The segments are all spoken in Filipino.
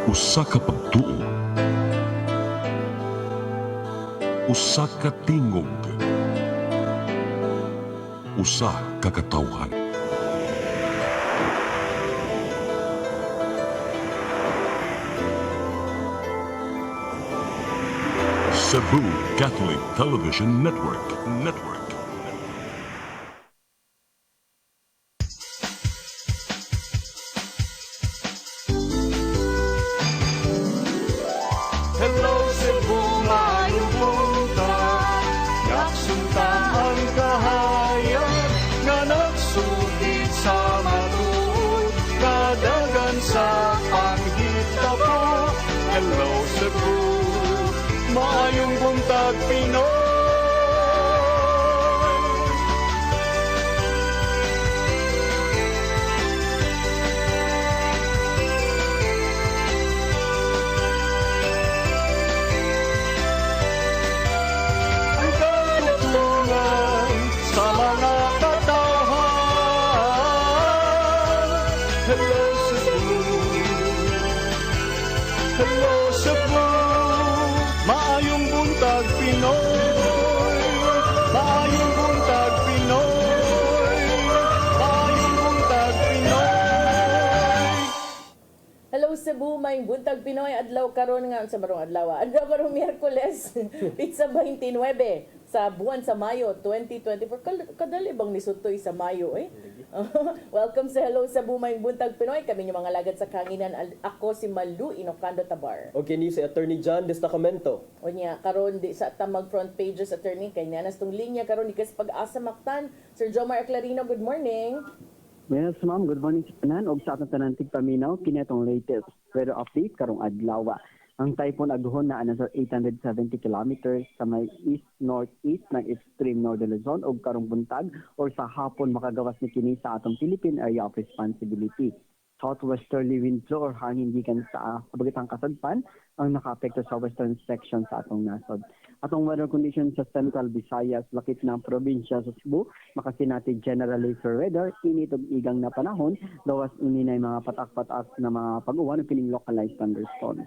Usa ka pagtuo, usa ka tingog, usa ka katawhan. Cebu Catholic Television Network. Hello Cebu, maayong buntag. Yaksunta ang kahayag nga nagsugid sa matuod, kadagan sa panghitabo. Hello Cebu, maayong buntag Pinoy. Ang katutulungan sa mga katawhan. Hello Cebu, hello Cebu, maayong buntag Pinoy, maayong buntag Pinoy, maayong buntag Pinoy. Hello Cebu, may buntag Pinoy adlaw karon nga sa barong adlaw. Adlaw karong Miyerkules, pizza 29 sa buwan sa Mayo 2024. Kadali bang nisutoy sa Mayo eh? Welcome sa Hello Cebu, may buntag Pinoy. Kami yung mga lagad sa kanginan. Ako si Malu Inocando Tabar. Okay, ni si Attorney John Destacamento. O niya, karon di sa tamag front pages attorney kay nanas tong linya karon di kas pag-asa Mactan. Sir Jomar Aclarino, good morning. Yes, ma'am. Good morning sa tanan og sa atong tanan tigpaminaw kini atong latest weather update karong adlaw. Ang typhoon aguhon na sa 870 kilometers sa may east-northeast ng extreme northern Luzon ug karong buntag or sa hapon makagawas ni kini sa atong Philippine Area of Responsibility. Southwesterly wind flow or hangin gikan sa habagatang kasadpan ang nakaapekto sa western section sa atong nasod. Atong weather conditions sa Central Visayas, lakip ng probinsya sa Cebu, makasinati generally for weather, init ug igang na panahon, dawas uninay mga patak-patak na mga pag-uwan ug kining localized thunderstorms.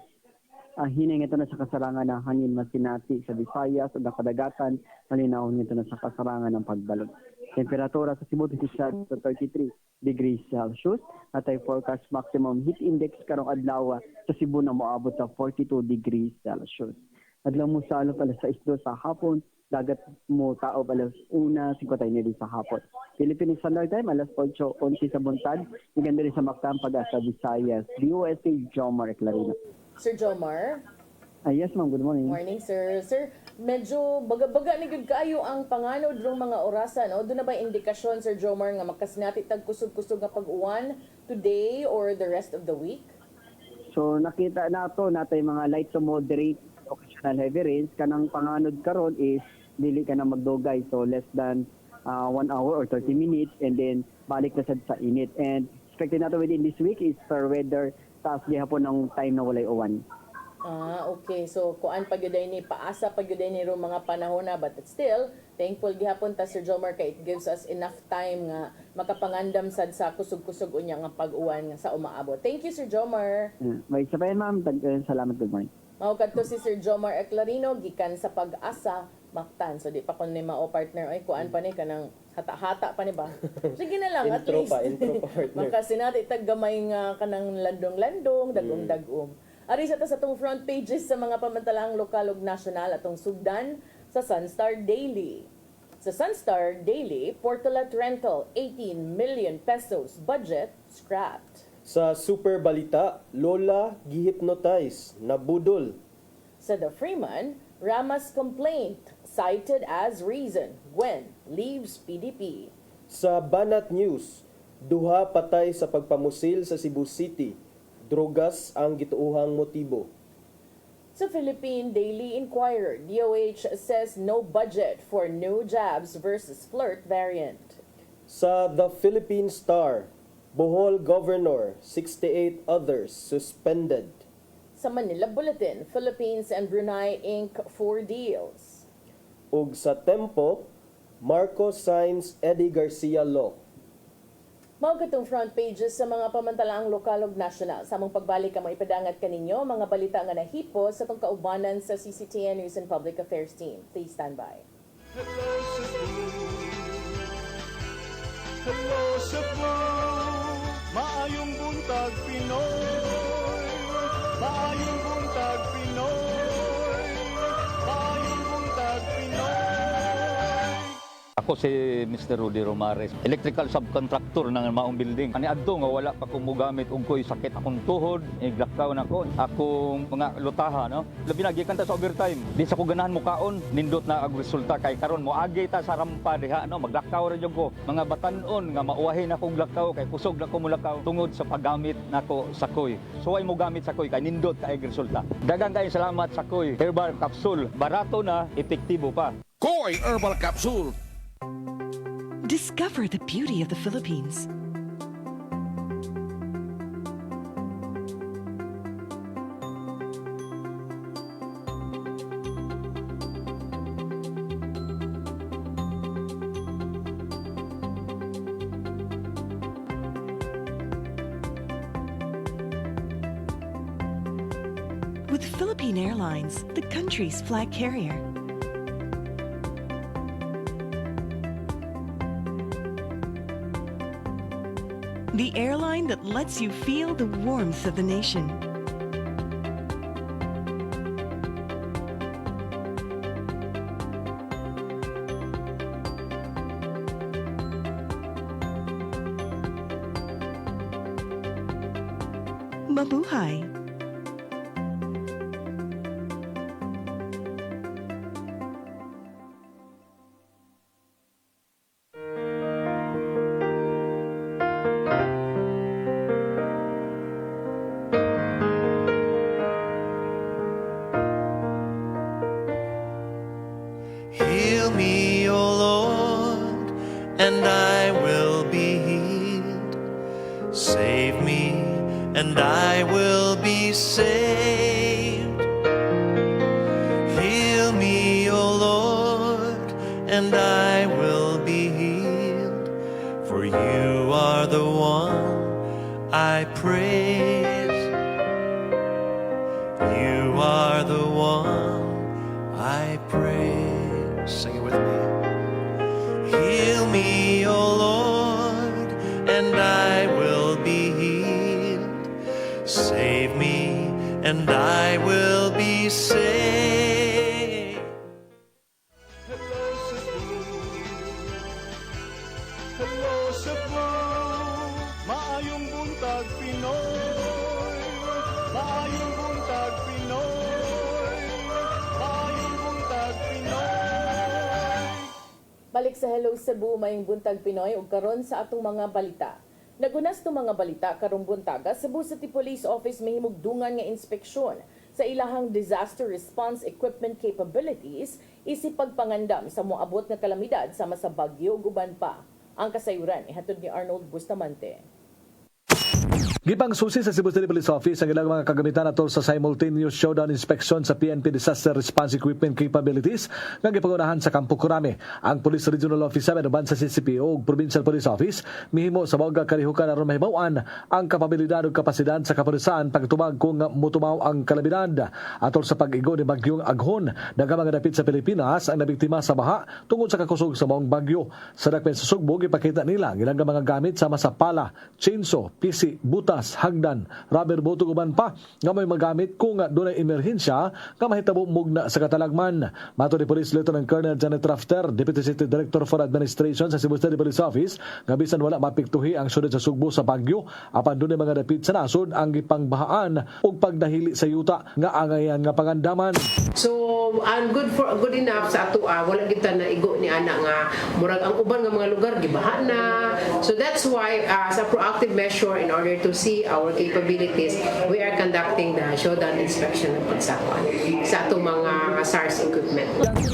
Hinay ito na sa kasarangan ng hangin masinati sa Visayas ug kadagatan, malinawon ito na sa kasarangan ng pagbalot. Temperatura sa Cebu sa 33 degrees Celsius at ay forecast maximum heat index karong adlaw sa Cebu na moabot sa 42 degrees Celsius. Adlaw mo sa alok alas 6 sa hapon, dagat mo taob alas 1:59 sa hapon. Philippine Standard Time alas 8:11 sa buntag, iganda rin sa Mactan Pag-asa Visayas. DOSA Jomar Aclarino. Sir Jomar. Yes ma'am, good morning. Morning, sir. Sir, medyo baga-baga ni gud kaayo ang panganod rong mga orasan, no? Doon na ba indikasyon, Sir Jomar, nga makasinati tag kusog-kusog nga pag-uwan today or the rest of the week? So nakita nato natay mga light to moderate occasional heavy rains. Kanang panganod karon is dili ka na magdugay, so less than 1 hour or 30 minutes and then balik na sad sa init. And expected nato within this week is fair weather, taas gihapon ng time na walay uwan. Okay. So, kuan pagyuday ni paasa pagyuday ni ro mga panahon na, but still thankful gihapon ta Sir Jomar kay it gives us enough time nga makapangandam sad sa kusog-kusog unya nga pag-uwan nga sa umaabot. Thank you, Sir Jomar. May isa pa yan ma'am, salamat, good morning. Mao kadto si Sir Jomar Aclarino gikan sa Pag-asa Mactan. So di pa kun ni mao partner ay kuan pa ni kanang hata-hata pa ni ba? Sige na lang at Intro least. pa, partner. Makasinati tag gamay nga kanang landong-landong, dagom-dagom. Ari sa atong front pages sa mga pamantalang lokal ug nasyonal atong sugdan sa Sunstar Daily. Sa Sunstar Daily, Portolat Rental 18 million pesos budget scrapped. Sa Super Balita, Lola gihypnotize, nabudol. Sa The Freeman, Rama's complaint cited as reason when leaves PDP. Sa Banat News, duha patay sa pagpamusil sa Cebu City. Drogas ang gituuhang motibo. Sa Philippine Daily Inquirer, DOH says no budget for new jabs versus flirt variant. Sa The Philippine Star, Bohol Governor, 68 others suspended. Sa Manila Bulletin, Philippines and Brunei ink 4 deals. Ug sa Tempo, Marcos signs Eddie Garcia Law. Mao katong front pages sa mga pamantalaang lokal ug national. Sa among pagbalik ang maipadangat kaninyo mga balita nga nahipo sa pagkaubanan sa CCTN News and Public Affairs team. Please stand by. Hello Cebu, hello Cebu, maayong buntag Pinoy, maayong buntag Pinoy, maayong buntag Pinoy. Ako si Mr. Rudy Romares, electrical subcontractor ng maong building. Ani adto nga wala pa kong mugamit ug ko'y sakit akong tuhod, iglakaw na ko. Akong mga lutaha, no? Labi na gikan ta sa overtime. Di sa ko ganahan mo kaon, nindot na ang resulta kay karon moagi ta sa rampa diha, no? Maglakaw ra jud ko. Mga batan-on nga mauwahin akong lakaw kay kusog na ko mulakaw tungod sa paggamit nako sa koy. So ay mo gamit sa koy kay nindot kay resulta. Daghang kay salamat sa koy. Herbal capsule, barato na, epektibo pa. Koy Herbal Capsule. Discover the beauty of the Philippines. With Philippine Airlines, the country's flag carrier. The airline that lets you feel the warmth of the nation. Mabuhay! Heal me, O Lord, and I will be healed. Save me, and I will be saved. Heal me, O Lord, and I will be healed. For you are the one I praise. You are the one I praise. Sing it with me. Heal me, O Lord, and I will be healed. Save me, and I will be saved. Hello Cebu, hello Cebu, maayong buntag Pinoy, maayong buntag Pinoy, maayong buntag Pinoy. Balik sa Hello Cebu, mayong buntag Pinoy ug karon sa atong mga balita. Nagunas to mga balita karong buntaga, Cebu City Police Office mahimog dungan nga inspeksyon sa ilahang disaster response equipment capabilities isip pagpangandam sa moabot nga kalamidad sama sa bagyo ug uban pa. Ang kasayuran ihatod ni Arnold Bustamante. Gipang susi sa Cebu City Police Office ang ilang mga kagamitan atol sa simultaneous showdown inspection sa PNP Disaster Response Equipment Capabilities nga gipangunahan sa Kampo Kurame. Ang Police Regional Office 7 uban sa CCPO ug Provincial Police Office mihimo sa bawga kalihukan aron mahibaw-an ang kapabilidad ug kapasidad sa kapulisan pagtubag kung motumaw ang kalamidad atol sa pag-igo ni bagyong Aghon. Daghang mga dapit sa Pilipinas ang nabiktima sa baha tungod sa kakusog sa maong bagyo. Sa dakpen sa Sugbo gipakita nila ang ilang mga gamit sama sa pala, chainsaw, pisi, butas, hagdan, rubber boat ug uban pa nga may magamit kung dunay emerhensya nga mahitabo mugna sa katalagman. Mato ni Police Lieutenant Colonel Janet Rafter, Deputy City Director for Administration sa Cebu City Police Office, nga bisan wala mapiktuhi ang syudad sa Sugbo sa bagyo, apan dunay mga dapit sa nasod ang gipangbahaan ug pagdahili sa yuta nga angayan nga pangandaman. So ang good enough sa ato wala kita na igo ni ana nga murag ang uban nga mga lugar gibaha na. So that's why as a proactive measure in order to see our capabilities, we are conducting the showdown inspection ng pagsakwan sa atong mga SARS equipment.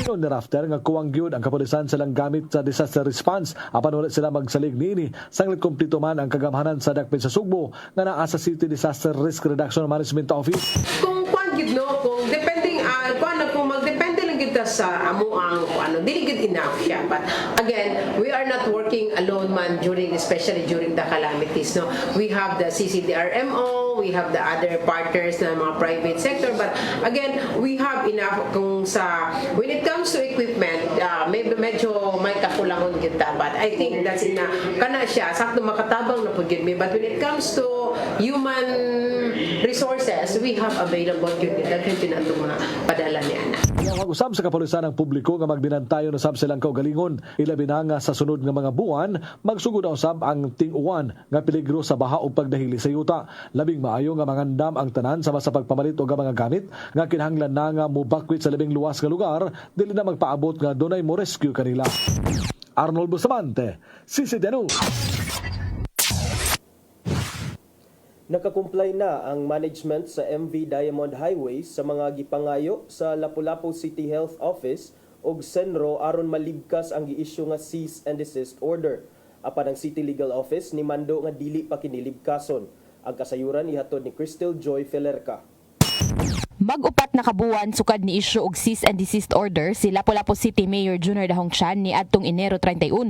Ni Rafter nga kuwang gyud ang kapulisan silang gamit sa disaster response apan wala sila magsalig niini sanglit kumpleto man ang kagamhanan sa dakpen sa Sugbo nga naa sa City Disaster Risk Reduction Management Office. Kung kwan gid no, kung depending kung magdepende lang gid kita sa amo ang dili good enough siya. But again, we are not working alone man especially during the calamities. No, we have the CCDRMO, we have the other partners na mga private sector. But again, we have enough when it comes to equipment, medyo may kakulangon kita. But I think that's enough. Kana siya, sakto makatabang na po me. But when it comes to human resources, we have available yun. Dahil pinatong mga padala ni Ana. Ang mag-usab sa kapulisan ng publiko nga magbinantayo na sab silang kaugalingon, ilabi na nga sa sunod nga mga buwan, magsugod na usab ang ting-uwan nga peligro sa baha o pagdahili sa yuta. Labing maayo nga mangandam ang tanan sama sa pagpamalit og mga gamit nga kinahanglan na nga mobakwit sa labing luwas nga lugar, dili na magpaabot nga dunay mo rescue kanila. Arnold Bustamante, CCTV. Nakakumply na ang management sa MV Diamond Highway sa mga gipangayo sa Lapu-Lapu City Health Office ug Senro aron malibkas ang giisyu nga cease and desist order. Apan ang City Legal Office ni mando nga dili pa kinilibkason. Ang kasayuran ihatod ni Crystal Joy Felerca. Mag-upat na kabuwan sukad ni issue og cease and desist order si Lapu-Lapu City Mayor Junior Dahong Chan ni adtong Enero 31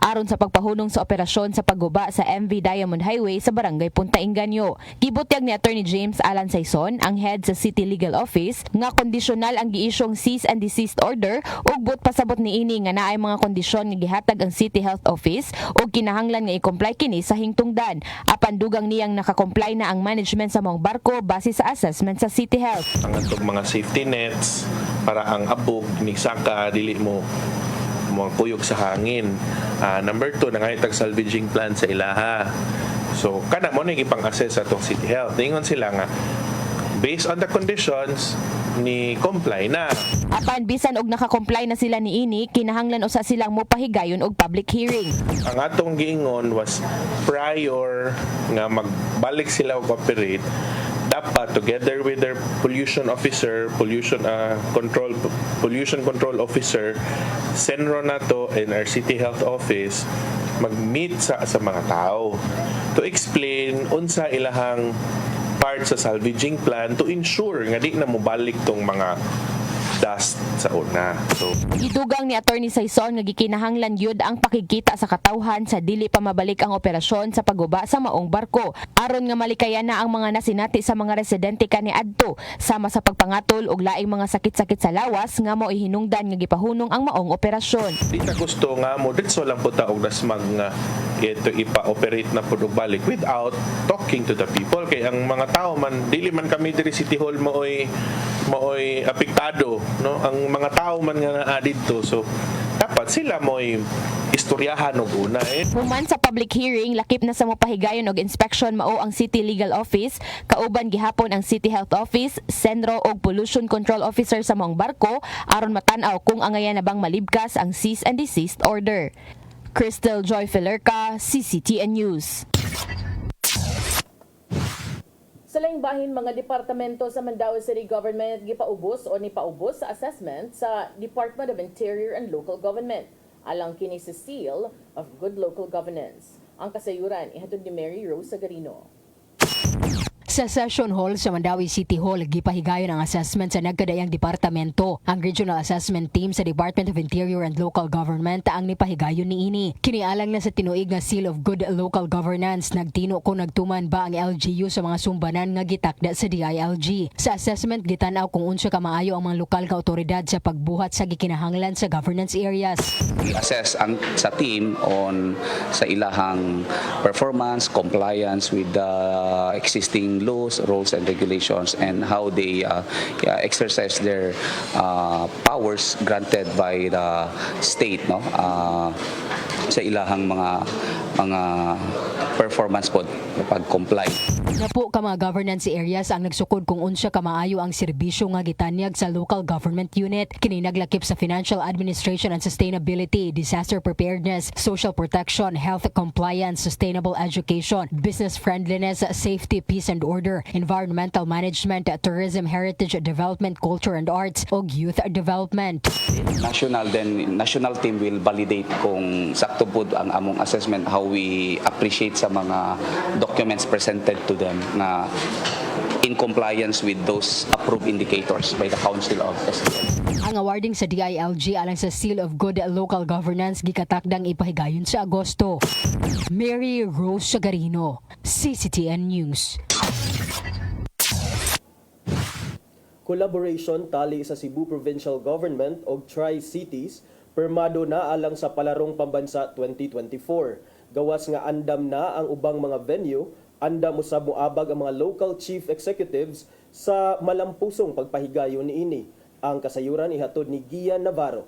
aron sa pagpahunong sa operasyon sa pagguba sa MV Diamond Highway sa Barangay Punta Inganyo. Gibutyag ni Attorney James Alan Saison, ang head sa City Legal Office, nga kondisyonal ang giisyong cease and desist order ug but pasabot niini nga naay mga kondisyon nga gihatag ang City Health Office ug kinahanglan nga i-comply kini sa hingtungdan. Apan dugang niyang naka-comply na ang management sa mga barko base sa assessment sa City Health. Ang atong mga safety nets para ang abog ni saka dili mo kuyog sa hangin. Number 2, nangahitag salvaging plan sa ilaha. So kana mo na ipang-assess sa atong City Health. Ningon sila nga based on the conditions ni comply na. Apan bisan og naka-comply na sila niini, kinahanglan usa silang mopahigayon og public hearing. Ang atong giingon was prior nga magbalik sila og operate, dapat together with their pollution officer, pollution control officer, Senro na to and our City Health Office mag-meet sa mga tao to explain unsa ilahang part sa salvaging plan to ensure nga di na mobalik tong mga dust sa una. So, gidugang ni Attorney Saison nga gikinahanglan yun ang pakikita sa katawhan sa dili pa mabalik ang operasyon sa pagguba sa maong barko aron nga malikayan na ang mga nasinati sa mga residente kaniadto sama sa pagpangatol og laing mga sakit-sakit sa lawas nga mao ihinungdan nga gipahunong ang maong operasyon. Di ta gusto nga mo ditso lang po ta og nasmag nga ito ipa-operate na pud og balik without talking to the people kay ang mga tao man dili man kami diri City Hall maoy apektado, no, ang mga tao man nga naa didto, so dapat sila mo'y istoryahan og una Human sa public hearing, lakip na sa mopahigayon og inspection mao ang City Legal Office, kauban gihapon ang City Health Office, Senro og Pollution Control Officer sa maong barko aron matan-aw kung angayan na bang malibkas ang cease and desist order. Crystal Joy Felerca, CCTN News. Sa laing bahin, mga departamento sa Mandaue City Government gipaubos o nipaubos sa assessment sa Department of Interior and Local Government alang kini sa Seal of Good Local Governance. Ang kasayuran ihatod ni Mary Rose Sagarino. Sa Session Hall sa Mandaue City Hall, gipahigayon ang assessment sa nagkadayang departamento. Ang Regional Assessment Team sa Department of Interior and Local Government ang nipahigayon niini. Kinialang na sa tinuig nga Seal of Good Local Governance, nagtino kung nagtuman ba ang LGU sa mga sumbanan nga gitakda sa DILG. Sa assessment, gitanaw kung unsa ka maayo ang mga lokal nga otoridad sa pagbuhat sa gikinahanglan sa governance areas. I-assess ang sa team on sa ilahang performance, compliance with the existing laws, rules and regulations, and how they exercise their powers granted by the state, no, sa ilahang mga performance pod pag-comply. Napo ka mga governance areas ang nagsukod kung unsa ka maayo ang serbisyo nga gitanyag sa local government unit. Kini naglakip sa financial administration and sustainability, disaster preparedness, social protection, health compliance, sustainable education, business friendliness, safety, peace and order, environmental management, tourism, heritage development, culture and arts, ug youth development. National team will validate kung sakto pud ang among assessment, how we appreciate sa mga documents presented to them na in compliance with those approved indicators by the Council of STL. Ang awarding sa DILG alang sa Seal of Good Local Governance gikatakdang ipahigayon sa Agosto. Mary Rose Sagarino, CCTN News. Collaboration tali sa Cebu Provincial Government o Tri-Cities permado na alang sa Palarong Pambansa 2024. Gawas nga andam na ang ubang mga venue, andam usab moabag ang mga local chief executives sa malampusong pagpahigayon niini. Ang kasayuran ihatod ni Gian Navarro.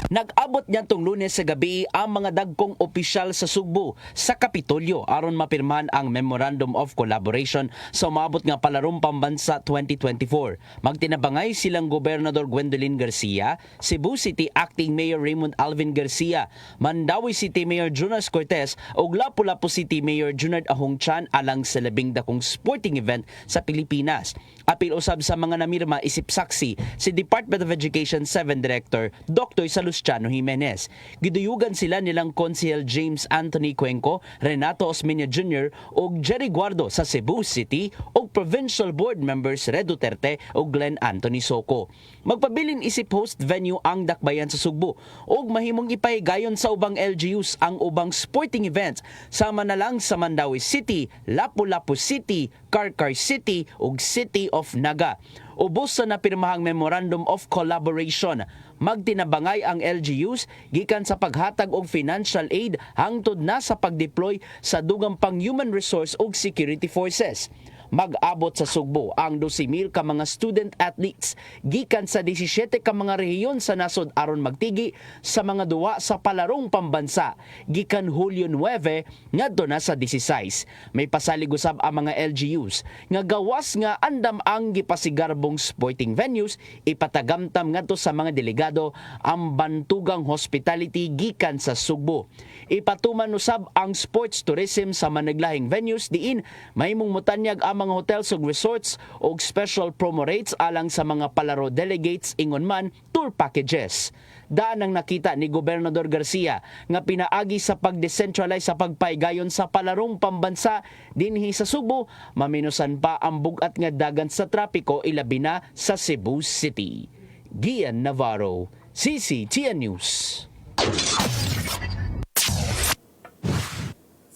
Nag-abot niya tong Lunes sa gabi ang mga dagkong opisyal sa Sugbo sa Kapitolyo aron mapirmahan ang Memorandum of Collaboration sa umabot nga Palarong Pambansa 2024. Magtinabangay silang Gobernador Gwendolyn Garcia, Cebu City Acting Mayor Raymond Alvin Garcia, Mandawi City Mayor Jonas Cortez ug Lapu-Lapu City Mayor Junard Ahongchan alang sa labing dakong sporting event sa Pilipinas. Apil usab sa mga namirma isip saksi si Department of Education 7 Director Dr. Salustiano Jimenez. Giduyugan sila nilang Konsehal James Anthony Cuenco, Renato Osmeña Jr. ug Jerry Guardo sa Cebu City ug Provincial Board Members Red Duterte ug Glenn Anthony Soco. Magpabilin isip host venue ang Dakbayan sa Sugbo ug mahimong ipahigayon sa ubang LGUs ang ubang sporting events sama na lang sa Mandawi City, Lapu-Lapu City, Carcar City ug City of Naga. Ubos sa napirmahang Memorandum of Collaboration, magtinabangay ang LGUs gikan sa paghatag og financial aid hangtod na sa pagdeploy sa dugang pang human resource ug security forces. Mag-abot sa Sugbo ang 12,000 ka mga student athletes gikan sa 17 ka mga rehiyon sa nasod aron magtigi sa mga duwa sa Palarong Pambansa gikan Hulyo 9 ngadto na sa 16. May pasalig usab ang mga LGUs nga gawas nga andam ang gipasigarbong sporting venues ipatagamtam ngadto sa mga delegado ang bantugang hospitality gikan sa Sugbo. Ipatuman usab ang sports tourism sa managlahing venues diin mahimong mutanyag ang mga hotels ug resorts og special promo rates alang sa mga palaro delegates ingon man tour packages. Daan ang nakita ni Gobernador Garcia nga pinaagi sa pag-decentralize sa pagpaygayon sa Palarong Pambansa dinhi sa Sugbo, maminusan pa ang bugat nga dagan sa trapiko ilabi na sa Cebu City. Gian Navarro, CCTN News.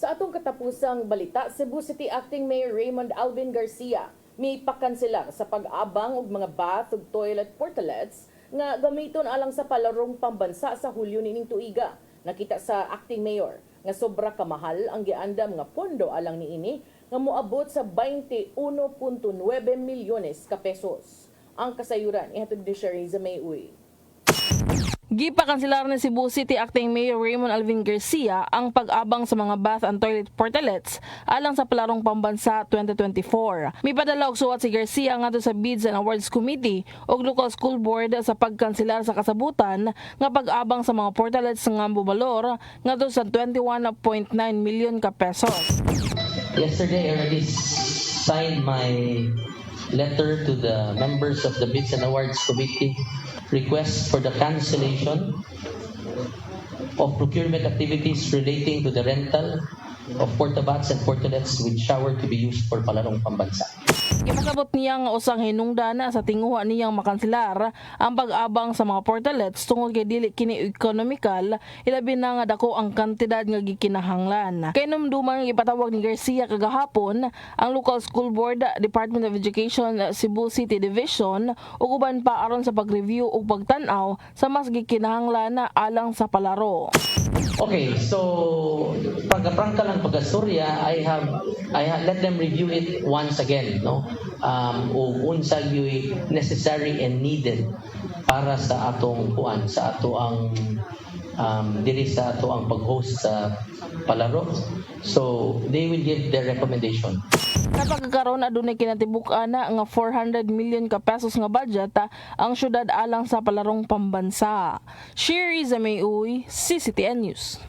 Sa atong katapusang balita, Cebu City Acting Mayor Raymond Alvin Garcia may pakansela sa pag-abang og mga bath ug toilet portalets nga gamiton alang sa Palarong Pambansa sa Hulyo nining tuiga. Nakita sa Acting Mayor nga sobra kamahal ang giandam nga pondo alang niini nga moabot sa 21.9 milyones ka pesos. Ang kasayuran ihatod ni Shariza Mayoy. Gipakanselar ni Cebu City Acting Mayor Raymond Alvin Garcia ang pag-abang sa mga bath and toilet portalets alang sa Palarong Pambansa 2024. May padala og suwat si Garcia ngadto sa Bids and Awards Committee ug Local School Board sa pagkanselar sa kasabutan nga pag-abang sa mga portalets nga bubalor ngadto sa 21.9 milyon ka pesos. Yesterday I already signed my letter to the members of the Bids and Awards Committee request for the cancellation of procurement activities relating to the rental of portabats and portalets with shower to be used for Palarong Pambansa. Ipasabot niya nga usang hinungdana sa tinguha niyang makanselar ang pag-abang sa mga portalets tungod kay dili kini economical ilabi na nga dako ang kantidad nga gikinahanglan. Kay numduman ipatawag ni Garcia kagahapon ang Local School Board, Department of Education Cebu City Division ug uban pa aron sa pag-review ug pagtan-aw sa mas gikinahanglan alang sa palaro. Okay, so pagkaprangka lang pagkastorya, I let them review it once again, no? O unsa yoy necessary and needed para sa atong kuan, sa ato ang diri sa ato ang pag-host sa palaro. So they will give their recommendation. Napagkakaroon adunay kinatibuk-an na nga 400 million ka pesos nga budget ang syudad alang sa Palarong Pambansa. Shariza Mayoy, CCTN News.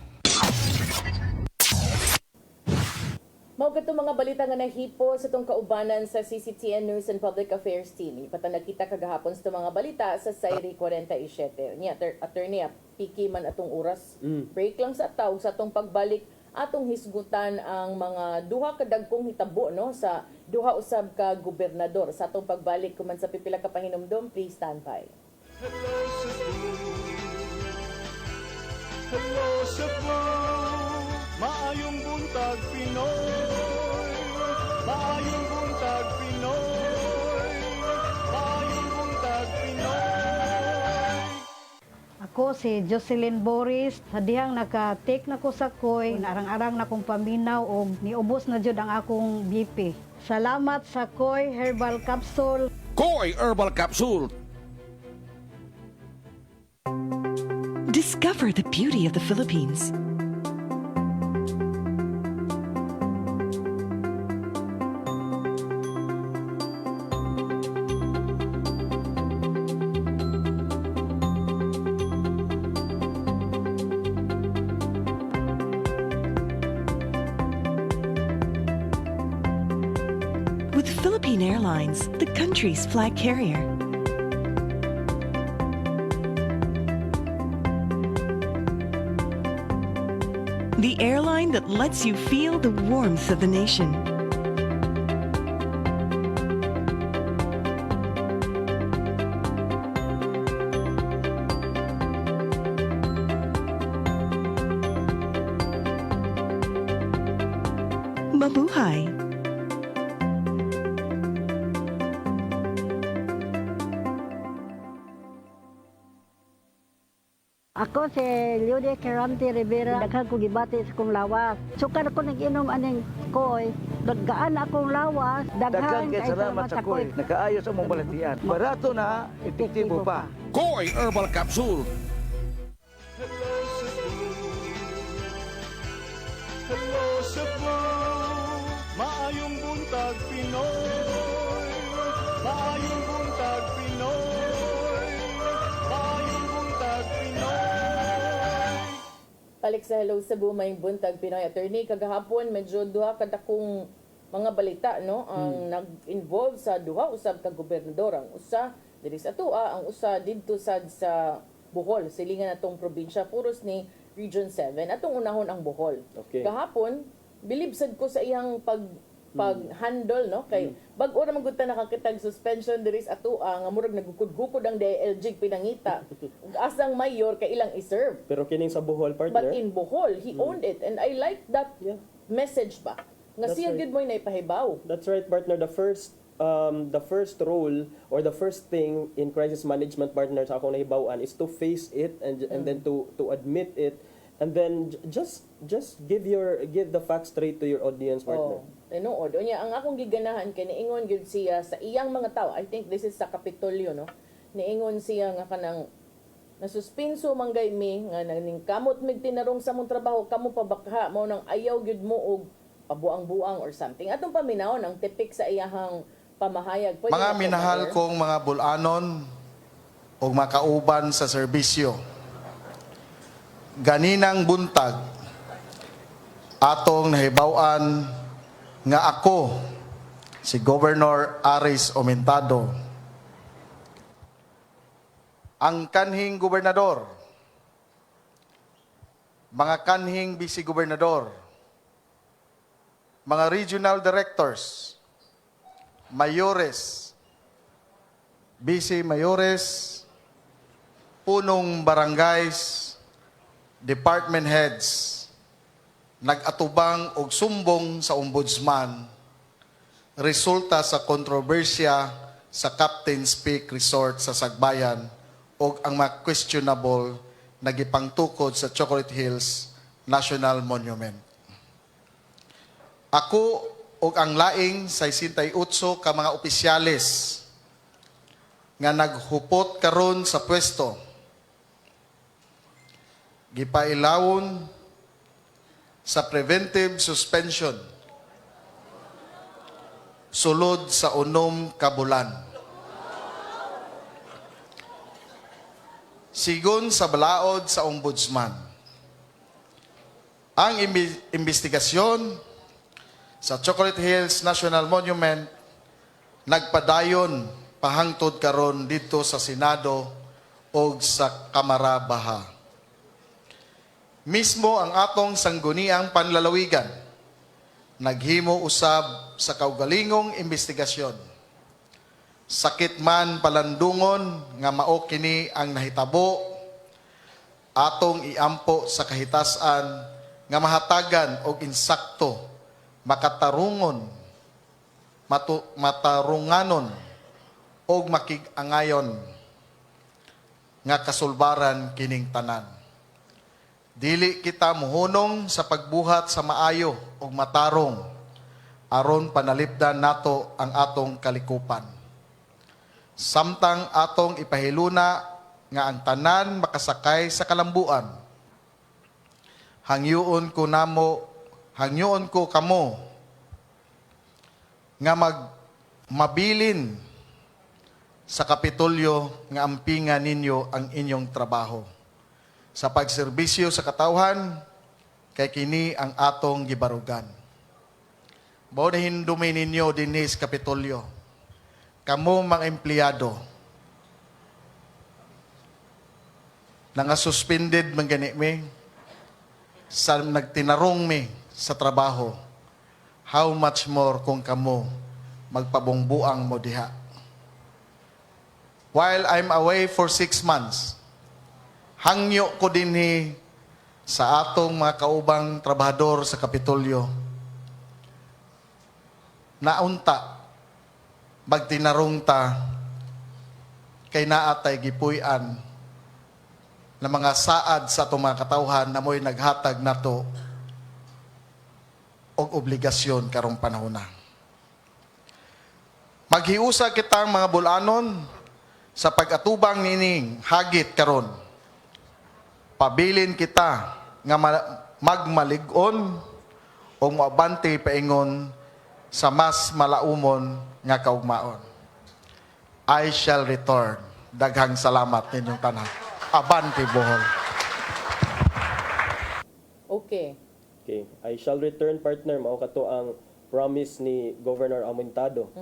Mao kadto mga balita nga nahipo sa tong kaubanan sa CCTN News and Public Affairs Team. Ipatan nakita kagahapon sa mga balita sa Sairi 47. Niya attorney piki man atong oras. Break lang sa taw sa atong pagbalik atong hisgutan ang mga duha ka dagkong hitabo no sa duha usab ka gobernador. Sa atong pagbalik kuman sa pipila ka pahinumdom, please stand by. Hello Cebu, maayong buntag Pinoy, maayong buntag Pinoy, maayong buntag Pinoy. Ako si Jocelyn Boris, sa dihang naka-take na ko sa koy, narang-arang na kong paminaw o niubos na jud ang akong BP. Salamat sa koy herbal capsule. Koy Herbal Capsule. Discover the beauty of the Philippines. With Philippine Airlines, the country's flag carrier. The airline that lets you feel the warmth of the nation. Mabuhay! Ako si Lude Caranti Rivera, daghan ko gibati sa kong lawas. Sukad ako nag-inom aning koy, daggaan akong lawas, daghan kay salamat sa koy. Nakaayos ang mong balatian. Barato na, epektibo pa. Koy Herbal Capsule. Hello Cebu, maayong buntag Pinoy, maayong buntag Pinoy, maayong buntag Pinoy. Balik sa Hello Cebu, may buntag Pinoy attorney. Kagahapon, medyo duha kadakong mga balita no ang nag-involve sa duha usab ka gobernador. Ang usa diri sa Tua, ang usa didto sad sa Bohol, silingan natong probinsya, puros ni Region 7. Atong unahon ang Bohol. Okay. Kahapon, bilibsad ko sa iyang pag-handle no kay bag-o ra magud ta nakakitag suspension diri sa Tua nga murag nagukod-gukod ang DLG pinangita. Asang mayor kay ilang iserve. Pero kining sa Bohol partner. But in Bohol, he owned it. And I like that message ba. Nga That's siya right. gid mo naipahibaw. That's right, partner. The first role or the first thing in crisis management, partner, sa akong nahibawan is to face it and then to admit it, and then just give the facts straight to your audience, partner. Tinuod. Unya ang akong giganahan kay niingon gyud siya sa iyang mga tao. I think this is sa Kapitolyo no. Niingon siya nga kanang nasuspenso manggay mi nga ning kamot mig tinarong sa mong trabaho kamo pa bakha mao nang ayaw gyud mo og pabuang-buang or something. Atong paminawon ang tipik sa iyahang pamahayag. Pwede Mga ba, minahal Mayor? kong mga bulanon o makauban sa serbisyo. Ganinang buntag, atong nahibawan nga ako, si Governor Aris Omentado, ang kanhing gobernador, mga kanhing vice-gobernador, mga regional directors, mayores, vice-mayores, punong barangays, department heads, nag-atubang og sumbong sa ombudsman resulta sa kontrobersya sa Captain's Peak Resort sa Sagbayan o ang mga questionable na gipangtukod sa Chocolate Hills National Monument. Ako o ang laing sa 68 ka mga opisyales nga naghupot karon sa pwesto, gipailawon sa preventive suspension sulod sa 6 ka bulan. Sigon sa balaod sa ombudsman, ang investigasyon sa Chocolate Hills National Monument nagpadayon pahangtod karon dito sa Senado o sa Kamara Baha. Mismo ang atong sangguniang panlalawigan naghimo usab sa kaugalingong investigasyon. Sakit man palandungon nga mao kini ang nahitabo, atong iampo sa kahitasan nga mahatagan og insakto, matarunganon og makig-angayon nga kasulbaran kining tanan. Dili kita muhunong sa pagbuhat sa maayo ug matarong aron panalipdan nato ang atong kalikupan. Samtang atong ipahiluna nga ang tanan makasakay sa kalambuan. Hangyoon ko kamo nga mabilin sa Kapitolyo nga ampingan ninyo ang inyong trabaho. Sa pagserbisyo sa katawhan, kay kini ang atong gibarugan. Mao na hindumi ninyo dinhi sa Kapitolyo. Kamo mga empleyado, nanga-suspended man gani mi, sa nagtinarong mi sa trabaho, how much more kung kamo magpabungbuang mo diha. While I'm away for 6 months, hangyo ko dinhi sa atong mga kaubang trabahador sa Kapitolyo. Naunta, magtinarong ta, kay naatay gipuy-an na mga saad sa atong mga katawhan na mo'y naghatag nato og obligasyon karong panahon na. Maghiusa kitang mga bulanon sa pag-atubang nining hagit karon. Pabilin kita nga magmalig-on o moabante paingon sa mas malaumon nga kaugmaon. I shall return. Daghang salamat ninyong tanan. Abante Bohol. Okay. Okay, I shall return, partner. Mao kato ang promise ni Governor Aumentado.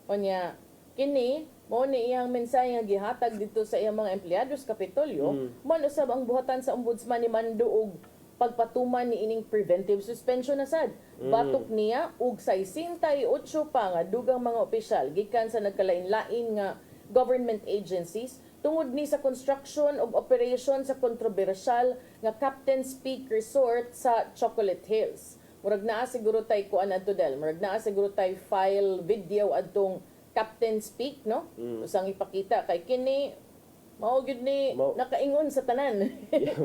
Onya, kini mo ni iyang mensahe nga gihatag dito sa iyang mga empleyado sa Kapitolyo, man usab ang buhatan sa ombudsman ni Mando og pagpatuman ni ining preventive suspension na sad. Batok niya og 68 pa nga dugang mga opisyal gikan sa nagkalain-lain nga government agencies tungod ni sa construction of operation sa kontrobersyal nga Captain's Peak Resort sa Chocolate Hills. Murag naa siguro tay kuan adto del, murag naa siguro tay file video adtong Captain's Peak, no? Usang ipakita kay kini mao gyud ni nakaingon sa tanan.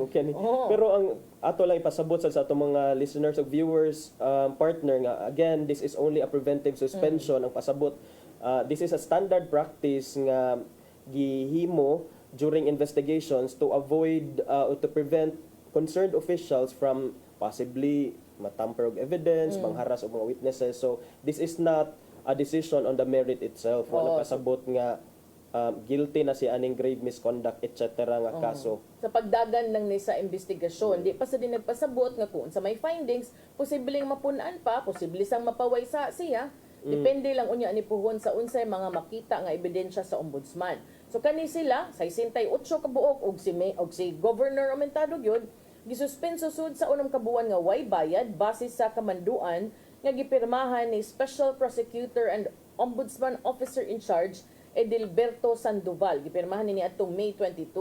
Okay. Pero ang ato lang ipasabot sa atong mga listeners ug viewers, partner nga again, this is only a preventive suspension ang pasabot. This is a standard practice nga gihimo during investigations to avoid or to prevent concerned officials from possibly matamper og evidence, mangharas og mga witnesses. So this is not a decision on the merit itself. Wala pasabot nga guilty na si aning grave misconduct etc. nga kaso. Sa pagdagan lang ni sa investigasyon, di pa sa din nagpasabot nga kung sa may findings, posibleng mapunan pa, posible sang mapaway sa siya. Depende lang unya ni puhon sa unsay mga makita nga ebidensya sa ombudsman. So kani sila, sa 68 kabuok og si Governor Aumentado gyud, gisuspend susud sa unang kabuan nga way bayad base sa kamanduan nga gipirmahan ni Special Prosecutor and Ombudsman Officer in Charge Edilberto Sandoval. Gipirmahan ni atong May 22.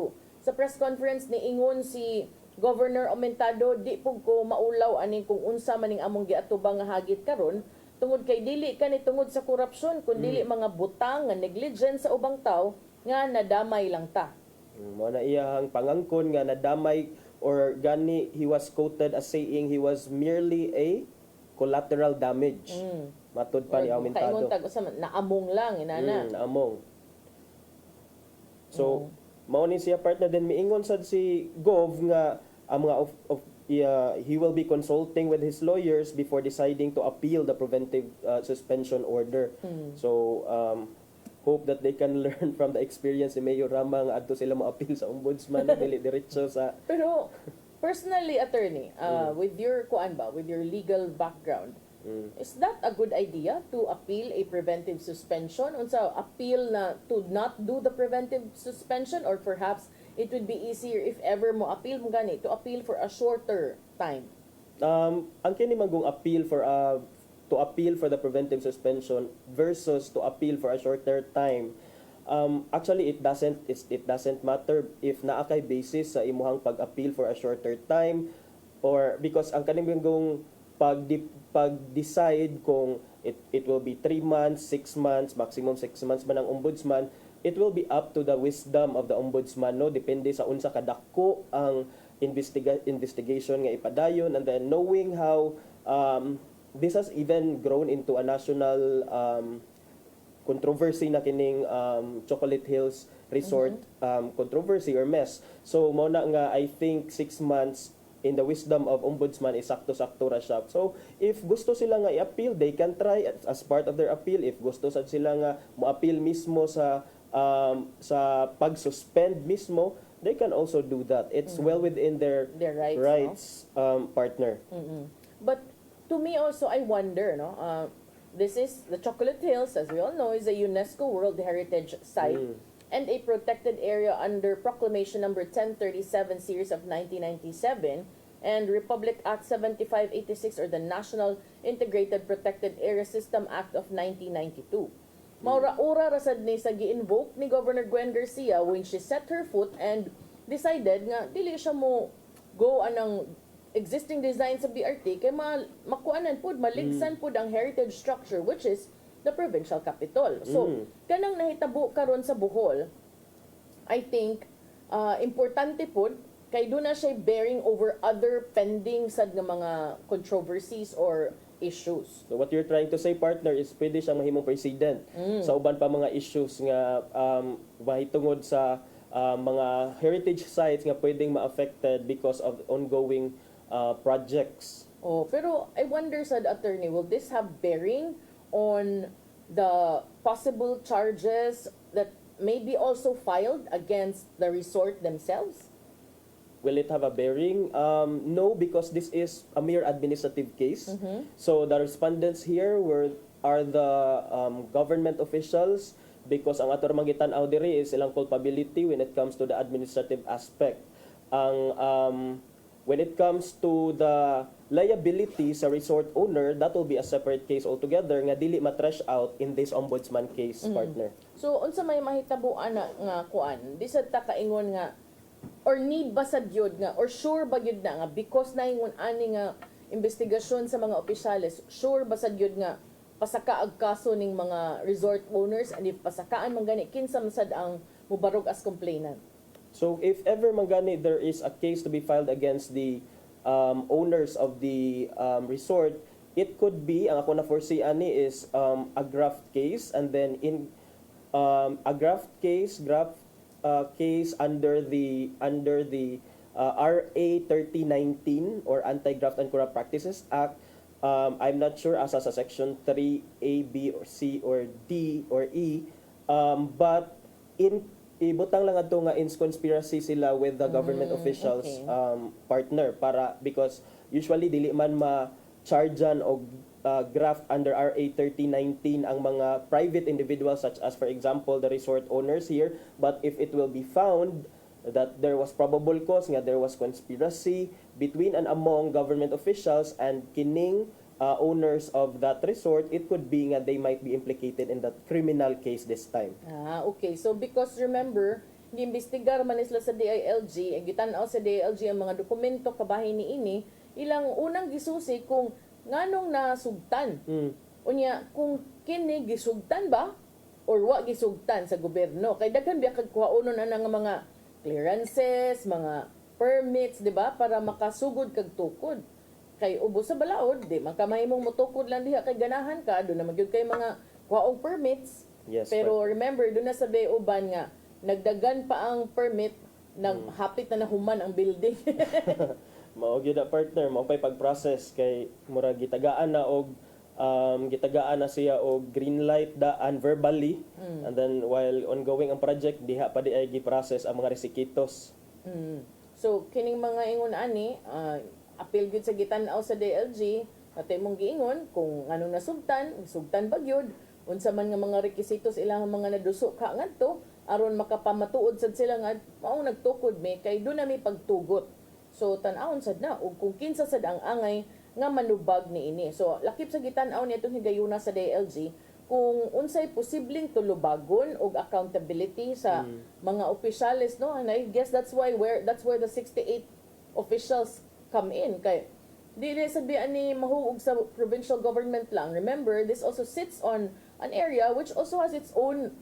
Sa press conference ni ingon si Governor Aumentado, di pug ko maulaw aning kung unsa maning among giatubang nga hagit karon tungod kay dili kani tungod sa korupsyon kun dili mga butang nga negligence sa ubang tao nga nadamay lang ta. Mao na iyang pangangkon nga nadamay or gani he was quoted as saying he was merely a collateral damage. Matud pa ni Aumentado. Naamong lang inana. Naamong. So mao ni siya partner din miingon sad si Gov nga ang mga he will be consulting with his lawyers before deciding to appeal the preventive suspension order. So hope that they can learn from the experience ni Mayor Rama nga adto sila mo-appeal sa ombudsman dili diretso sa. Pero personally, attorney, with your with your legal background, is that a good idea to appeal a preventive suspension? Unsa appeal na to not do the preventive suspension or perhaps it would be easier if ever mo appeal mo gani to appeal for a shorter time? Ang kini magong appeal for to appeal for the preventive suspension versus to appeal for a shorter time. Actually, it doesn't matter if naa kay basis sa imuhang pag-appeal for a shorter time, or because ang kanimong pag-decide kung it will be 3 months, 6 months, maximum 6 months man ang ombudsman, it will be up to the wisdom of the ombudsman, no, depende sa unsa kadako ang investigation nga ipadayon, and then knowing how this has even grown into a national controversy na kining Chocolate Hills Resort controversy or mess. So mo na nga, I think 6 months in the wisdom of ombudsman is sakto-sakto ra siya. So if gusto sila nga i-appeal, they can try as part of their appeal. If gusto sad sila nga mo-appeal mismo sa pag-suspend mismo, they can also do that. It's well within their rights, partner. But to me also, I wonder, no? This is the Chocolate Hills, as we all know, is a UNESCO World Heritage Site and a protected area under Proclamation Number 1037 Series of 1997 and Republic Act 7586 or the National Integrated Protected Area System Act of 1992. Maura-ura rasad ni sa gi-invoke ni Governor Gwen Garcia when she set her foot and decided nga dili siya mo go anang existing design sa BRT kay makuanan pud maligsan pud ang heritage structure which is the provincial capital. So kanang nahitabo karon sa Bohol, I think importante pud kay do na siya bearing over other pending sad nga mga controversies or issues. So what you're trying to say, partner, is pwede siyang mahimong president sa uban pa mga issues nga mahitungod sa mga heritage sites nga pwedeng ma-affected because of ongoing projects. Oh, pero I wonder, sad attorney, will this have bearing on the possible charges that may be also filed against the resort themselves? Will it have a bearing? No, because this is a mere administrative case. So the respondents here are the government officials, because ang ato mangitan-aw diri is ilang culpability when it comes to the administrative aspect. When it comes to the liability sa resort owner, that will be a separate case altogether nga dili ma-trash out in this ombudsman case, partner. So unsa may mahitabuan na nga kuan? Di sad ta kaingon nga or need ba sad yun nga or sure ba yun na nga because naingon ani nga investigasyon sa mga opisyales, sure ba sad yun nga pasaka ag kaso ning mga resort owners, and if pasakaan man gani kinsa man sad ang mubarog as complainant? So if ever mangani there is a case to be filed against the owners of the resort, it could be, ang ako na foresee ani is a graft case, and then in a graft case under the RA 3019 or Anti-Graft and Corrupt Practices Act. I'm not sure asa sa section 3A, B, or C, or D, or E, but ibutang lang ato nga in conspiracy sila with the government officials, partner, para because usually dili man ma-chargean og graft under RA 3019 ang mga private individuals such as, for example, the resort owners here, but if it will be found that there was probable cause nga there was conspiracy between and among government officials and kining owners of that resort, it could be nga they might be implicated in that criminal case this time. Okay. So because remember, giimbestigar man sila sa DILG, gitan-aw sa DILG ang mga dokumento kabahin niini, ilang unang gisusi kung nganong nasugtan. Unya kung kini gisugtan ba or wa gisugtan sa gobyerno. Kay daghan biya kagkuhaunon ana nga mga clearances, mga permits, di ba, para makasugod kag tukod. Kay ubos sa balaod, di man ka mahimong motukod lang diha kay ganahan ka, do na magyud kay mga kuhaong permits. Yes, pero remember, do na sa uban nga nagdagan pa ang permit, naghapit na nahuman ang building. Mao gyud na, partner, mao pay pag-process kay murag gitagaan na siya og green light daan verbally, and then while ongoing ang project diha pa di ay gi-process ang mga resikitos. So kining mga ingon ani, appeal gyud sa gitan-aw sa DLG, natay mong giingon kung anong nasugtan ba gyud, unsa man nga mga rekisitos ilang mga naduso ka ngadto aron makapamatuod sad sila nga mao nagtukod mi kay do na mi pagtugot. So tan-awon sad na ug kung kinsa sad ang angay nga manubag niini. So lakip sa gitan-aw ni atong higayuna sa DILG kung unsay posibleng tulubagon og accountability sa mga opisyales, no, and I guess that's where the 68 officials come in kay dili sabihan ni mahuog sa provincial government lang. Remember, this also sits on an area which also has its own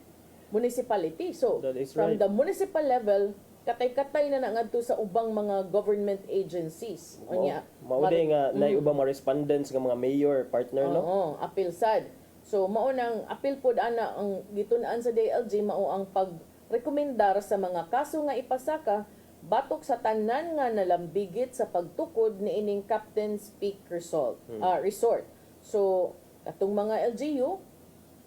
municipality. So from the municipal level, katay-katay na ngadto sa ubang mga government agencies. Unya, Mauday nga na ubang mga respondents nga mga mayor partner, no? Oo, apil sad. So mao nang apil pod ana ang gitun-an sa DILG mao ang pagrekomendar sa mga kaso nga ipasaka batok sa tanan nga nalambigit sa pagtukod niining Captain's Peak Resort. So atong mga LGU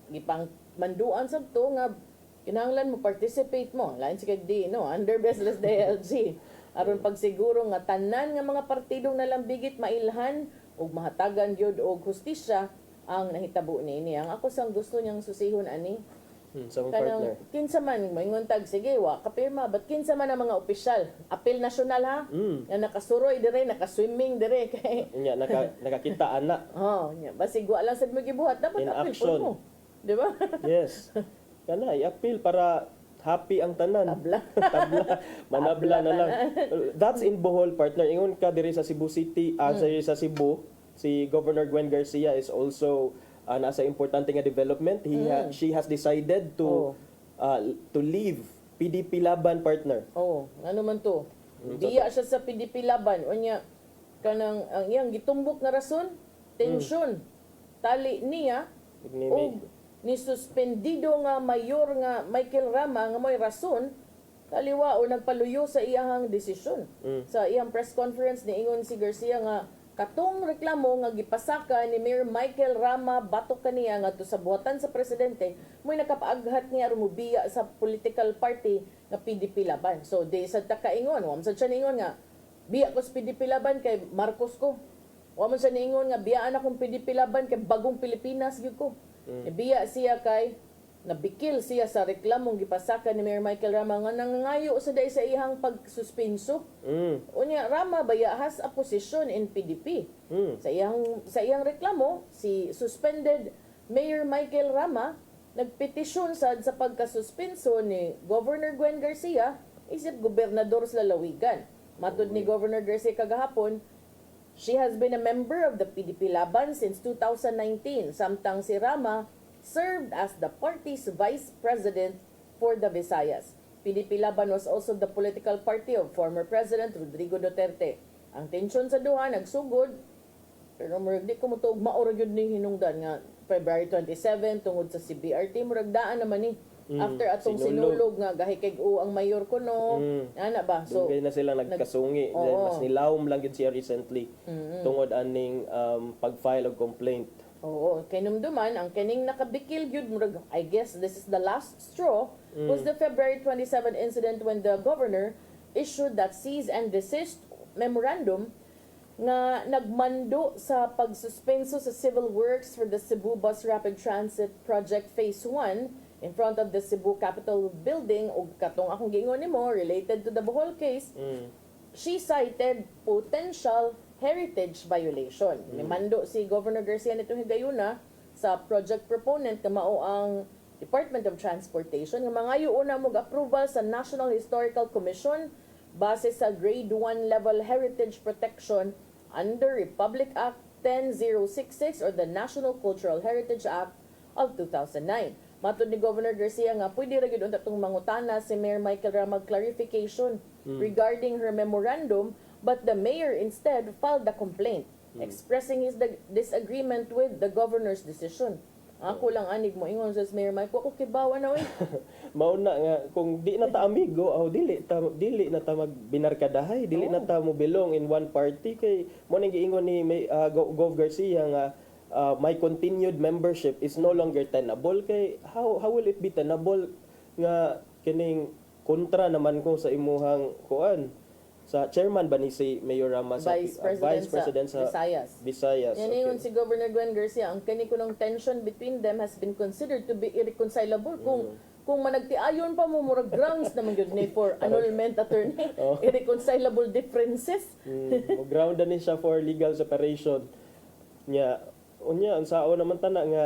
gipang manduan sa to nga kinahanglan mo participate mo lain sa kagdi no under Bestless DILG aron pagsiguro nga tanan nga mga partidong nalambigit mailhan ug mahatagan gyud og hustisya ang nahitabo niini. Ang ako sang gusto niyang susihon ani sa mga partner. Kinsa man moingon tag sige wa kapirma but kinsa man ang mga opisyal apil nasyonal ha nga nakasuroy dire nakaswimming dire kay Nya nakakita ana. nya basig wa lang sad mo gibuhat dapat In apil action. po mo. Di ba? Yes. Kana i-appeal para happy ang tanan. Tabla. Manabla na lang. That's in Bohol, partner. Ingon ka diri sa Cebu City, sa Cebu, si Governor Gwen Garcia is also nasa importante nga development. She has decided to leave PDP Laban, partner. Ano man to? Biya siya sa PDP Laban. Unya kanang ang iyang gitumbok nga rason, tensyon. Tali niya o ni suspendido nga mayor nga Michael Rama nga may rason kaliwa o nagpaluyo sa iyang desisyon. Sa iyang press conference ni ingon si Garcia nga katong reklamo nga gipasaka ni Mayor Michael Rama batok kaniya ngadto sa buhatan sa presidente mo'y nakapaaghat niya aron mobiya sa political party nga PDP Laban. So di sad ta kaingon, wa man sad siya niingon nga biya ko sa PDP Laban kay Marcos ko. Wa man siya niingon nga biyaan akong PDP Laban kay bagong Pilipinas gyud ko. Biya siya kay nabikil siya sa reklamong gipasaka ni Mayor Michael Rama nga nangangayo sa day sa iyang pagsuspenso. Unya Rama baya has a position in PDP. Sa iyang reklamo si suspended Mayor Michael Rama nagpetisyon sad sa pagkasuspenso ni Governor Gwen Garcia isip gobernador sa lalawigan. Matud ni Governor Garcia kagahapon, she has been a member of the PDP Laban since 2019, samtang si Rama served as the party's vice president for the Visayas. PDP Laban was also the political party of former President Rodrigo Duterte. Ang tensyon sa duha nagsugod, pero murag di ko mo ito maura yun ni hinungdan nga February 27 tungod sa CBRT, murag daan naman ni. After atong sinulog nga gahikig ang mayor ko no ana ba so na sila nagkasungi mas nilawom lang gid siya recently tungod aning pag-file og complaint. Kay numduman ang kining nakabikil gyud murag I guess this is the last straw was the February 27 incident when the governor issued that cease and desist memorandum nga nagmando sa pagsuspenso sa civil works for the Cebu Bus Rapid Transit Project Phase 1 in front of the Cebu Capitol Building ug katong akong giingon nimo related to the Bohol case. She cited potential heritage violation. Nimando si Governor Garcia nitong higayuna sa project proponent nga mao ang Department of Transportation nga mangayo una mo approval sa National Historical Commission base sa Grade 1 level heritage protection under Republic Act 10066 or the National Cultural Heritage Act of 2009. Matod ni Governor Garcia nga pwede ra gyud unta tong mangutana si Mayor Michael Rama clarification regarding her memorandum, but the mayor instead filed a complaint expressing his disagreement with the governor's decision. Ako lang anig mo ingon sa Mayor Mike ko kibawa na oy. Mao na nga kung di na ta amigo dili na ta magbinarkadahay, dili na ta mo belong in one party kay mo ning giingon ni Gov Garcia nga my continued membership is no longer tenable. Kay how will it be tenable nga kining kontra naman ko sa imuhang kuan sa chairman ba ni si Mayor Rama sa Vice President sa Visayas. Visayas. Yan ingon si Governor Gwen Garcia, ang kani kunong tension between them has been considered to be irreconcilable. Kung managtiayon pa mo, murag grounds naman yun ni for annulment, attorney. Irreconcilable differences. Ground ni siya for legal separation. Unya, ang sao naman tana nga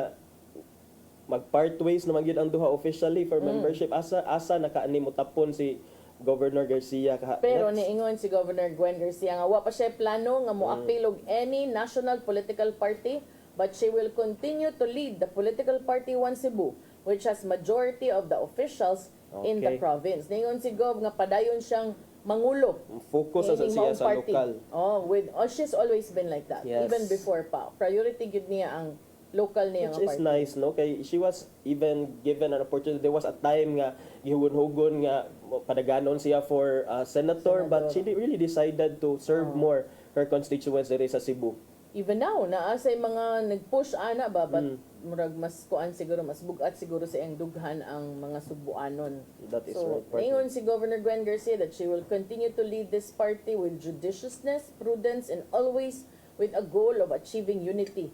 mag-part ways naman yun ang duha officially for membership. Asa nakaani mo tapon si Governor Garcia Pero next. niingon si Governor Gwen Garcia nga wa pa siya plano nga moapil og any national political party, but she will continue to lead the political party One Cebu, which has majority of the officials in the Okay. province. Niingon si Gov nga padayon siyang mangulo. Focus sa siya sa lokal. She's always been like that. Yes. Even before pa. Priority gid niya ang local niya Which nga is party. nice, no? Kay she was even given an opportunity. There was a time nga gihugon-hugon nga padaganon siya for senator, but she really decided to serve more her constituents diri sa Cebu. Even now, naa say mga nag-push ana ba, but murag mas kuan siguro, mas bugat siguro sa iyang dughan ang mga Subuanon. That is So, right. partner. ingon si Governor Gwen Garcia that she will continue to lead this party with judiciousness, prudence, and always with a goal of achieving unity.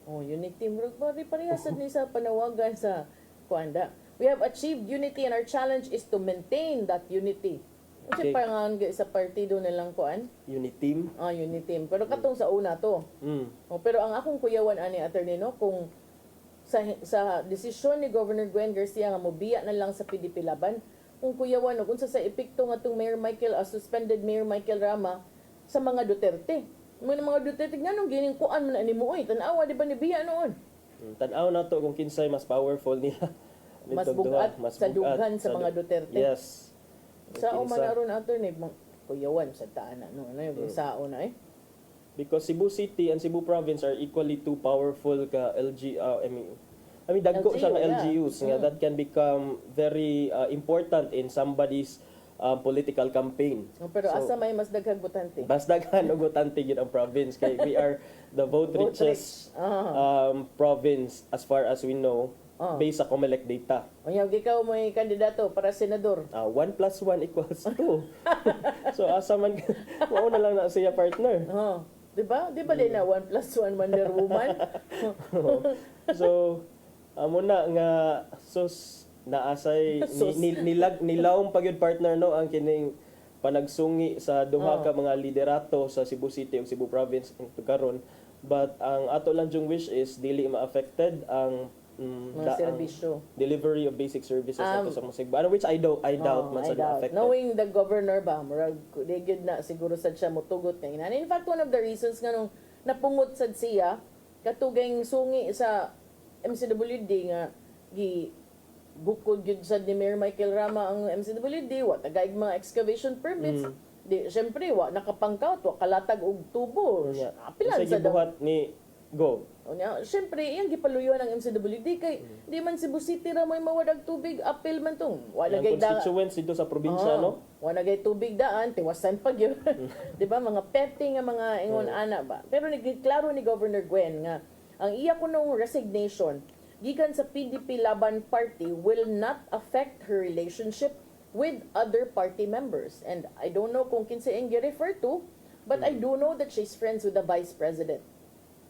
Unity. Murag parehasad ni sa panawagan sa kuanda. We have achieved unity and our challenge is to maintain that unity. Kasi Okay. pangan sa partido nilang kuan? Uniteam. Uniteam. Pero katong sa una to. Pero ang akong kuyawan ani attorney no, kung sa desisyon ni Governor Gwen Garcia nga mobiya na lang sa PDP laban, kung kuyawan og unsa sa epekto nga tong suspended Mayor Michael Rama sa mga Duterte. Mga Duterte nganong gining kuan man ani mo oy, tan-awa di ba ni biya noon? Tan-aw na to kung kinsay mas powerful niya. Mas Nitong bugat duha, sa dughan sa mga Duterte. Yes. Sa Kinsa. man aron attorney kuyawan sa taan no, ano yung sao na eh. Because Cebu City and Cebu Province are equally too powerful ka I mean dagko siya nga LGUs nga that can become very important in somebody's political campaign. Pero asa may mas daghang botante? Mas daghan og botante gyud ang province kay we are the vote Vote richest province as far as we know based sa COMELEC data. Unya ikaw mo kandidato para senador. 1 plus 1 equals 2. So asa man mao na lang na siya partner. Di ba din na 1 plus 1 Wonder Woman? So amo na nga sus naasay nilawom pagyud partner no ang kining panagsungi sa duha ka mga liderato sa Cebu City ug Cebu Province karon, but ang ato lang jung wish is dili ma-affected ang mga serbisyo, delivery of basic services ato sa mga Cebu, which I doubt man sa affected. Knowing the governor ba murag di gyud na siguro sad siya motugot nga ina. In fact, one of the reasons nga nung napungot sad siya katugay sungi sa MCWD nga bukod yun sa ni Mayor Michael Rama ang MCWD, wa tagaig mga excavation permits. Di, syempre, wa nakapangkaut, wa kalatag og tubo. Apilan sa buhat ni Go. Syempre, iyang gipaluyuan ang MCWD kay di man Cebu City ra may mawadag tubig, apil man tong. Wala gay constituents dito sa probinsya, no? Wala gay tubig daan, tiwasan pag yun. Di ba, mga petty nga mga ingon ana ba. Pero nagklaro ni Governor Gwen nga ang iya kunong resignation gikan sa PDP Laban Party will not affect her relationship with other party members. And I don't know kung kinsa ang gi-refer to, but I do know that she's friends with the Vice President.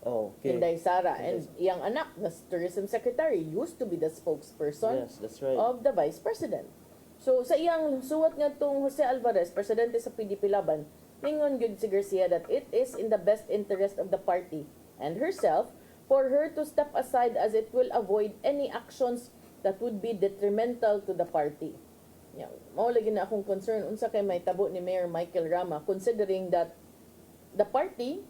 Okay. Inday Sara. And iyang anak, na Tourism Secretary, used to be the spokesperson Yes, that's right. of the Vice President. So sa iyang suwat nga tong Jose Alvarez, presidente sa PDP Laban, ningon gyud si Garcia that it is in the best interest of the party and herself for her to step aside as it will avoid any actions that would be detrimental to the party. Mao lagi na akong concern unsa kay may tabo ni Mayor Michael Rama, considering that the party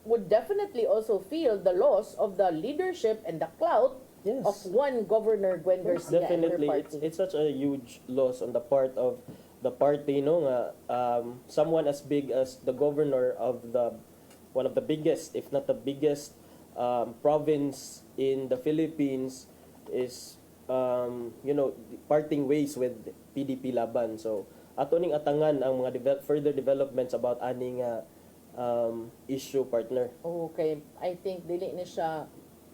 would definitely also feel the loss of the leadership and the clout of one Governor Gwen Garcia Definitely, and her party. it's such a huge loss on the part of the party, no? Nga someone as big as the governor of one of the biggest, if not the biggest, province in the Philippines is parting ways with PDP Laban. So ato ning atangan ang mga further developments about aning issue, partner. Okay, I think dili ni siya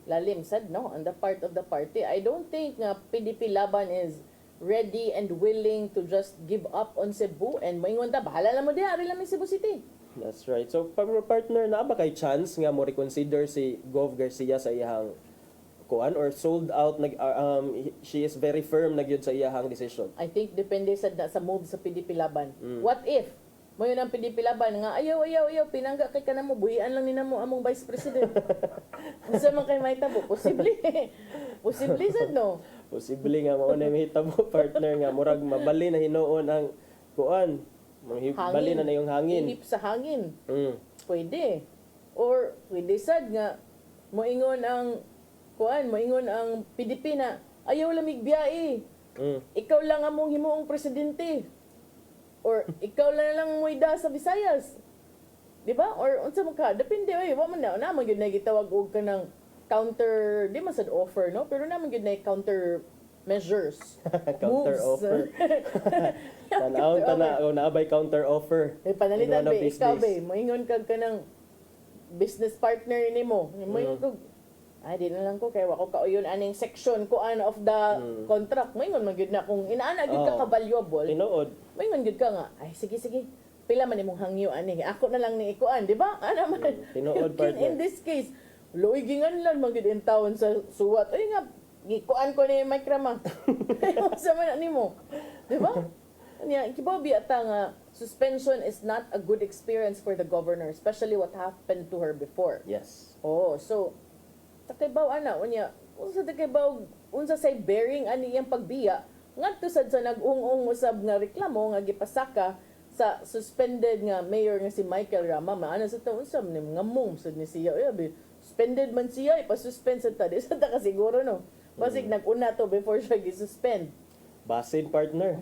lalim sad no on the part of the party. I don't think nga PDP Laban is ready and willing to just give up on Cebu and moingon ta bahala na mo diha ari lang Cebu City. That's right. So, partner, na ba kay chance nga mo reconsider si Gov Garcia sa iyang kuan or sold out she is very firm na gyud sa iyang decision? I think depende sa move sa PDP laban. What if mo yun ang PDP laban nga ayaw pinangga kay kanamo buhian lang ninamo among Vice President. Unsa man kay mahitabo? Posible. Posible sad no. Posible nga mao na mahitabo partner nga murag mabali na hinuon ang kuan. Bali na yung hangin. Ihip sa hangin. Pwede. Or pwede sad nga moingon ang moingon ang PDP na ayaw lamig biyae. Ikaw lang among himuong presidente. Or ikaw lang muida sa Visayas. Di ba? Or unsa man ka? Depende wa man na man gyud na gitawag og kanang counter, di man sad offer no, pero naman gyud na counter measures. Counter offer. Tanaw naabay counter offer. Panalitan ba ikaw ba moingon kag kanang business partner nimo. Moingon kag di na lang ko kay wa ko kauyon aning section ko of the contract. Moingon man gyud na kung inaana gyud ka valuable. Tinuod. Moingon gyud ka nga ay sige pila man imong hangyo ani ako na lang ni ikuan, di ba? Ana man. Tinuod partner. In this case, luoy ginganlan man gyud in town sa suwat. Ay nga gikuan ko ni Mike Rama. Sa man nimo. Di ba? Nya kibabi ata nga suspension is not a good experience for the governor, especially what happened to her before. Yes. So takaybaw ana unya unsa takaybaw unsa say bearing ani iyang pagbiya ngadto sad sa nag-ung-ung usab nga reklamo nga gipasaka sa suspended nga mayor nga si Michael Rama. Maana sa taon sa nga mong sad ni siya suspended man siya ipa-suspend sa ta. Di sa ta kasiguro no. Basig nag-una to before siya gi-suspend. Basin partner.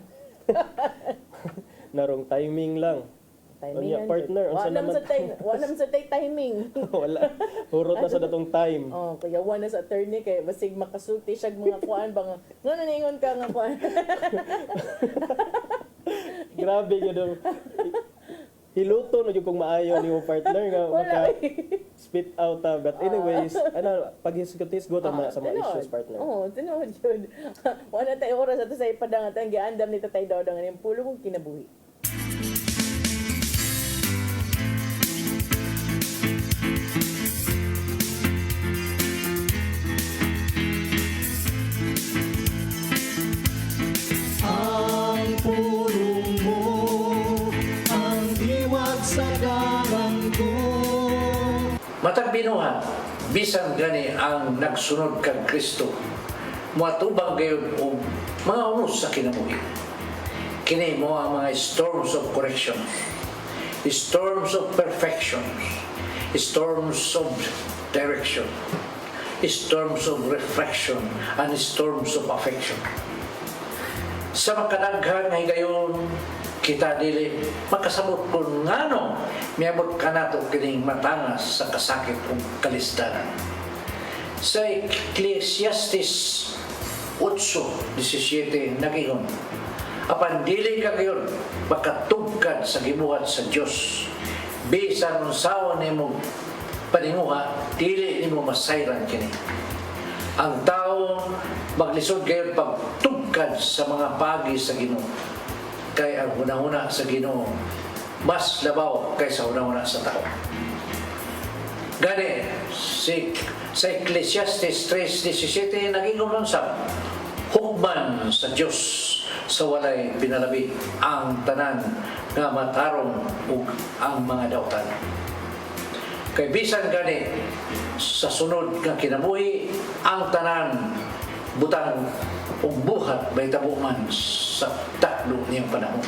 Narong timing lang. Timing partner, wala naman sa timing. Wala. Hurot na sa datong time. Kaya wala sa attorney kay basig makasulti siya mga kuan ba nga. Ngano ningon ka nga kuan. Grabe gyud. Hiluto na yung kung maayo ni mo partner nga maka spit out but anyways pag-hisgot man sa mga issues partner. Tinuod yun. Wala tayo oras ato sa ipadang at ang giandam ni Tatay Daw ang yung pulo mong kinabuhi. Ang pulong mo ang diwag sa garang ko. Matag binuhat, bisan gani ang nagsunod kag Kristo, matubang gayon og mga unos sa kinabuhi. Kini mo ang mga storms of correction, storms of perfection, storms of direction, storms of reflection, and storms of affection. Sa makadaghan nga gayon kita dili makasabot kung ngano miabot ka nato kining matangas sa kasakit ug kalisdanan. Sa Ecclesiastes 8:17 nagingon, apan dili ka gayon makatugkad sa gibuhat sa Dios. Bisan unsaon nimo paninguha, dili nimo masayran kini. Ang tao maglisod gayon pagtugkad sa mga pagi sa Ginoo. Kay ang hunahuna sa Ginoo mas labaw kaysa hunahuna sa tao. Gani sa Ecclesiastes 3:17 nagingon sa hukman sa Dios sa walay pinalabi ang tanan nga matarong ug ang mga dawtan. Kay bisan gani sa sunod nga kinabuhi ang tanan butang ug buhat bahitabo man sa taklo niyang panahon.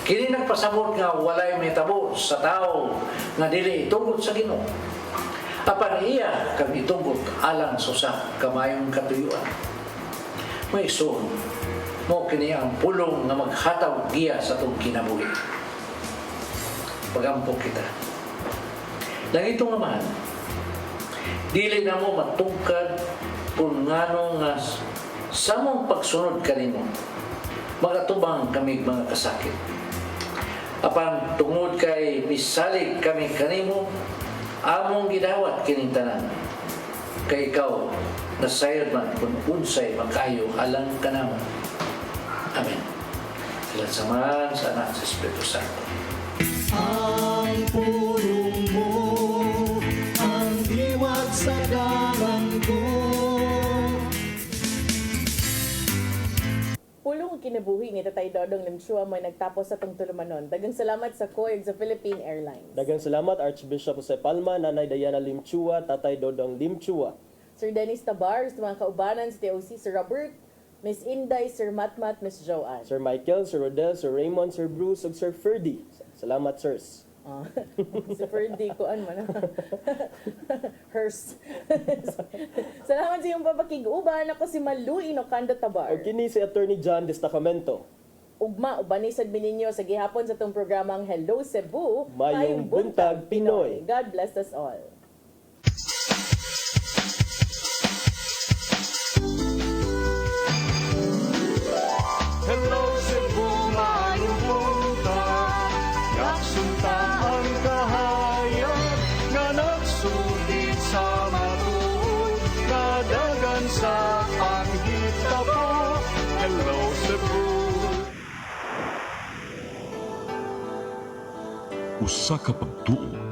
Kini nagpasabot nga walay mahitabo sa tao nga dili itugod sa Ginoo. Apan iya kag itugod alang sa usa ka mayong katuyuan. May igsoon mo kini ang pulong nga maghataw giya sa atong kinabuhi. Pagampok kita. Langito nga man, dili na mo matungkad kung ngano nga sa mong pagsunod kanimo magatubang kami mga kasakit. Apan tungod kay misalig kami kanimo, among gidawat kining tanan. Kay ikaw nasayod man kung unsay makayo alang kanamo. Amen. Salamat sa Man, sa Anak, sa Espiritu Santo. Ang pulong mo, ang diwat sa dalan ko. Pulong kinabuhi ni Tatay Dodong Limchua may nagtapos sa itong tulumanon. Dagang salamat sa COIG sa Philippine Airlines. Dagang salamat Archbishop Jose Palma, Nanay Diana Limchua, Tatay Dodong Limchua. Sir Dennis Tabar, sa mga kaubanan sa TOC, Sir Robert, Miss Inday, Sir Matmat, Miss Joanne. Sir Michael, Sir Rodel, Sir Raymond, Sir Bruce, ug Sir Ferdy. Salamat, sirs. Si Ferdy, kuan man. Hers. Salamat sa iyong papakig-uban. Ako si Maluin Ocando Tabar. O kini si Attorney John Destacamento. Ugma, ubanisad mi ninyo sa gihapon sa itong programang Hello Cebu, Mayong Buntag Pinoy. God bless us all. Hello Cebu, mayong buntag. Nagsunta ang kahayag nga nagsulit sa matuod, nadagan sa panghitabo. Hello Cebu. Usa ka pagtuo